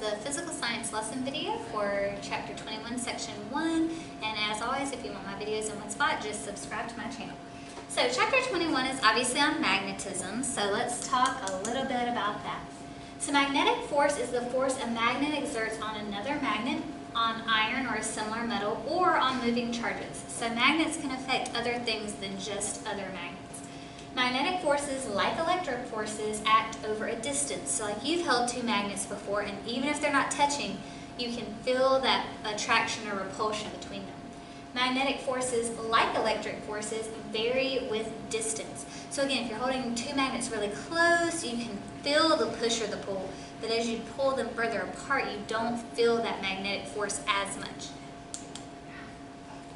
the physical science lesson video for chapter 21, section 1. And as always, if you want my videos in one spot, just subscribe to my channel. So chapter 21 is obviously on magnetism, so let's talk a little bit about that. So magnetic force is the force a magnet exerts on another magnet, on iron or a similar metal, or on moving charges. So magnets can affect other things than just other magnets. Magnetic forces, like electric forces, act over a distance. So like you've held two magnets before, and even if they're not touching, you can feel that attraction or repulsion between them. Magnetic forces, like electric forces, vary with distance. So again, if you're holding two magnets really close, you can feel the push or the pull, but as you pull them further apart, you don't feel that magnetic force as much.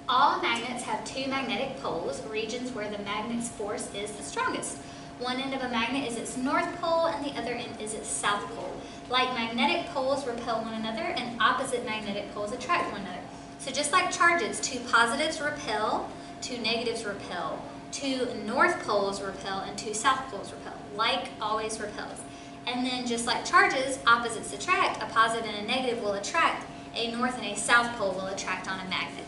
All magnets have two magnetic poles, regions where the magnet's force is the strongest. One end of a magnet is its north pole and the other end is its south pole. Like magnetic poles repel one another and opposite magnetic poles attract one another. So just like charges, two positives repel, two negatives repel, two north poles repel, and two south poles repel. Like always repels. And then just like charges, opposites attract, a positive and a negative will attract, a north and a south pole will attract on a magnet.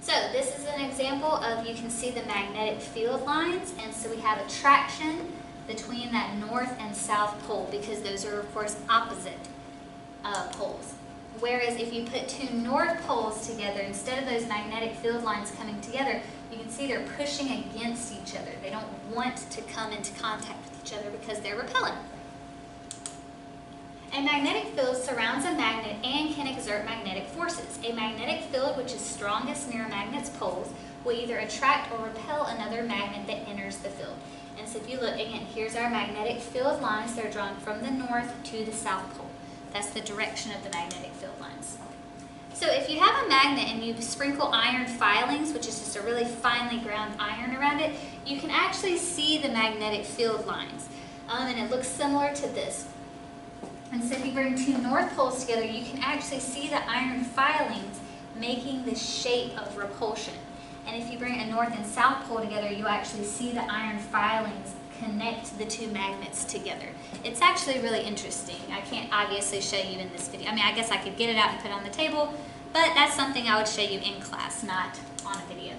So this is an example of, you can see the magnetic field lines, and so we have attraction between that north and south pole because those are of course opposite poles. Whereas if you put two north poles together, instead of those magnetic field lines coming together, you can see they're pushing against each other. They don't want to come into contact with each other because they're repelling. A magnetic field surrounds a magnet and can exert magnetic forces. A magnetic field which is strongest near a magnet's poles will either attract or repel another magnet that enters the field. And so if you look, again, here's our magnetic field lines. They're drawn from the north to the south pole. That's the direction of the magnetic field lines. So if you have a magnet and you sprinkle iron filings, which is just a really finely ground iron around it, you can actually see the magnetic field lines. And it looks similar to this. And so if you bring two north poles together, you can actually see the iron filings making the shape of repulsion. And if you bring a north and south pole together, you actually see the iron filings connect the two magnets together. It's actually really interesting. I can't obviously show you in this video. I mean, I guess I could get it out and put it on the table, but that's something I would show you in class, not on a video.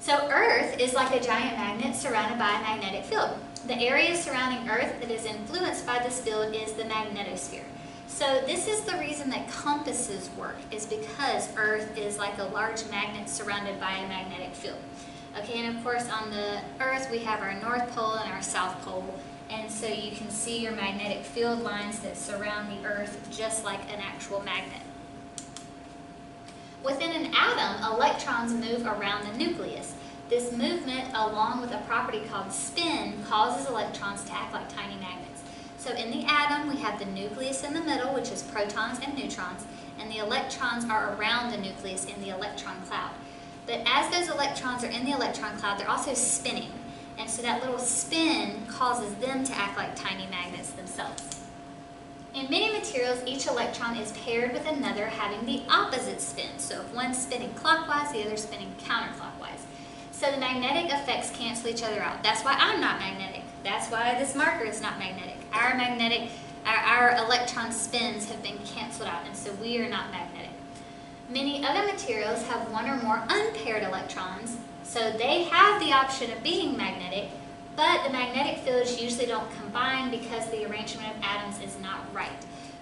So Earth is like a giant magnet surrounded by a magnetic field. The area surrounding Earth that is influenced by this field is the magnetosphere. So this is the reason that compasses work, is because Earth is like a large magnet surrounded by a magnetic field. Okay, and of course on the Earth we have our North Pole and our South Pole, and so you can see your magnetic field lines that surround the Earth just like an actual magnet. Within an atom, electrons move around the nucleus. This movement, along with a property called spin, causes electrons to act like tiny magnets. So in the atom, we have the nucleus in the middle, which is protons and neutrons, and the electrons are around the nucleus in the electron cloud. But as those electrons are in the electron cloud, they're also spinning. And so that little spin causes them to act like tiny magnets themselves. In many materials, each electron is paired with another having the opposite spin. So if one's spinning clockwise, the other's spinning counterclockwise. So the magnetic effects cancel each other out. That's why I'm not magnetic. That's why this marker is not magnetic. Our electron spins have been canceled out, and so we are not magnetic. Many other materials have one or more unpaired electrons, so they have the option of being magnetic, but the magnetic fields usually don't combine because the arrangement of atoms is not right.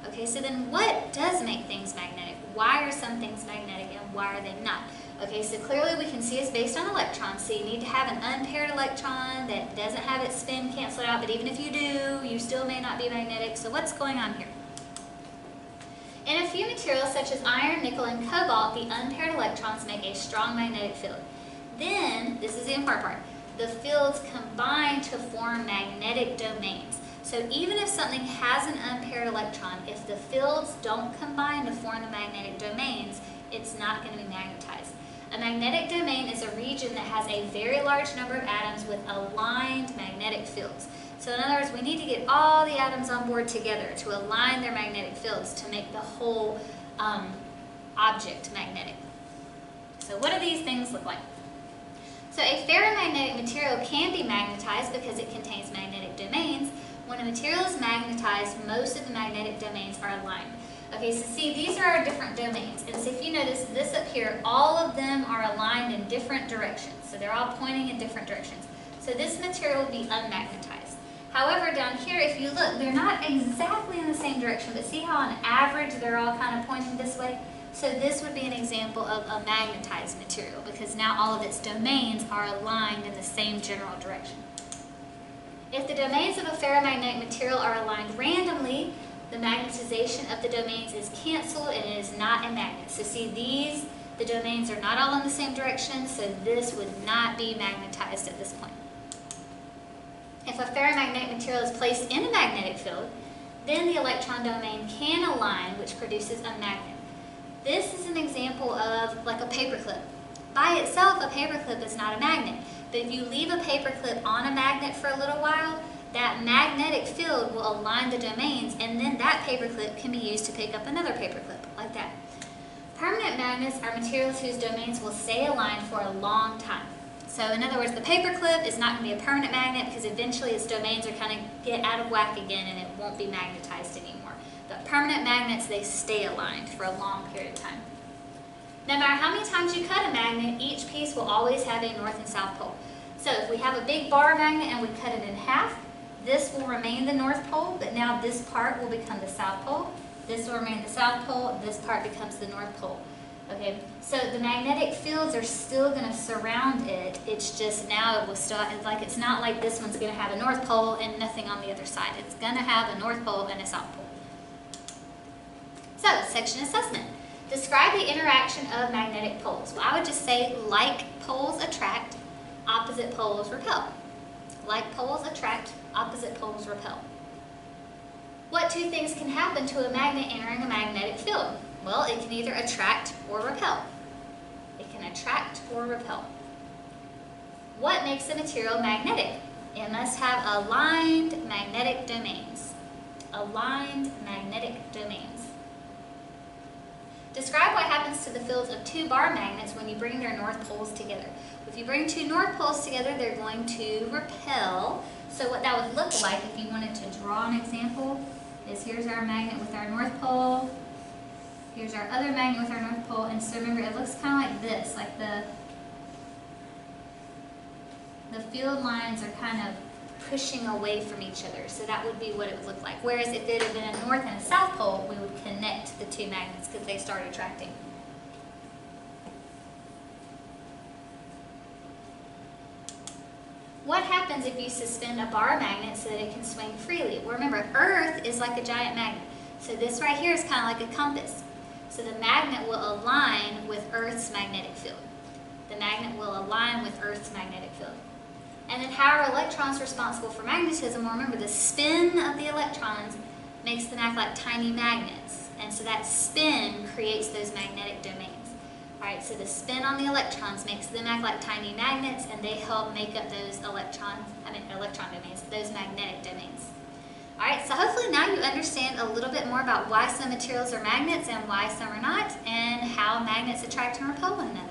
Okay, so then what does make things magnetic? Why are some things magnetic and why are they not? Okay, so clearly we can see it's based on electrons, so you need to have an unpaired electron that doesn't have its spin canceled out, but even if you do, you still may not be magnetic. So what's going on here? In a few materials such as iron, nickel, and cobalt, the unpaired electrons make a strong magnetic field. Then, this is the important part, the fields combine to form magnetic domains. So even if something has an unpaired electron, if the fields don't combine to form the magnetic domains, it's not going to be magnetized. A magnetic domain is a region that has a very large number of atoms with aligned magnetic fields. So in other words, we need to get all the atoms on board together to align their magnetic fields to make the whole object magnetic. So what do these things look like? So a ferromagnetic material can be magnetized because it contains magnetic domains, When a material is magnetized, most of the magnetic domains are aligned. Okay, so see, these are our different domains. And so if you notice this up here, all of them are aligned in different directions. So they're all pointing in different directions. So this material will be unmagnetized. However, down here, if you look, they're not exactly in the same direction, but see how on average they're all kind of pointing this way? So this would be an example of a magnetized material because now all of its domains are aligned in the same general direction. If the domains of a ferromagnetic material are aligned randomly, the magnetization of the domains is canceled and it is not a magnet. So see these, the domains are not all in the same direction, so this would not be magnetized at this point. If a ferromagnetic material is placed in a magnetic field, then the electron domain can align, which produces a magnet. This is an example of like a paperclip. By itself, a paperclip is not a magnet, but if you leave a paperclip on a magnet for a little while, that magnetic field will align the domains, and then that paperclip can be used to pick up another paperclip, like that. Permanent magnets are materials whose domains will stay aligned for a long time. So in other words, the paperclip is not going to be a permanent magnet because eventually its domains are kind of get out of whack again and it won't be magnetized anymore. But permanent magnets, they stay aligned for a long period of time. No matter how many times you cut a magnet, each piece will always have a north and south pole. So if we have a big bar magnet and we cut it in half, this will remain the north pole, but now this part will become the south pole. This will remain the south pole, this part becomes the north pole. Okay, so the magnetic fields are still going to surround it. It's just now it will still, it's not like this one's going to have a north pole and nothing on the other side. It's going to have a north pole and a south pole. So, section assessment. Describe the interaction of magnetic poles. Well, I would just say like poles attract, opposite poles repel. Like poles attract, opposite poles repel. What two things can happen to a magnet entering a magnetic field? Well, it can either attract or repel. It can attract or repel. What makes a material magnetic? It must have aligned magnetic domains. Aligned magnetic domains. Describe what happens to the fields of two bar magnets when you bring their north poles together. If you bring two north poles together, they're going to repel. So what that would look like, if you wanted to draw an example, is here's our magnet with our north pole. Here's our other magnet with our north pole. And so remember, it looks kind of like this, like the field lines are kind of pushing away from each other. So that would be what it would look like. Whereas if it had been a north and a south pole, we would connect the two magnets because they start attracting. What happens if you suspend a bar magnet so that it can swing freely? Well, remember, Earth is like a giant magnet. So this right here is kind of like a compass. So the magnet will align with Earth's magnetic field. The magnet will align with Earth's magnetic field. And then how are electrons responsible for magnetism? Well, remember, the spin of the electrons makes them act like tiny magnets. And so that spin creates those magnetic domains. Alright, so the spin on the electrons makes them act like tiny magnets, and they help make up those electron domains, those magnetic domains. Alright, so hopefully now you understand a little bit more about why some materials are magnets and why some are not, and how magnets attract and repel one another.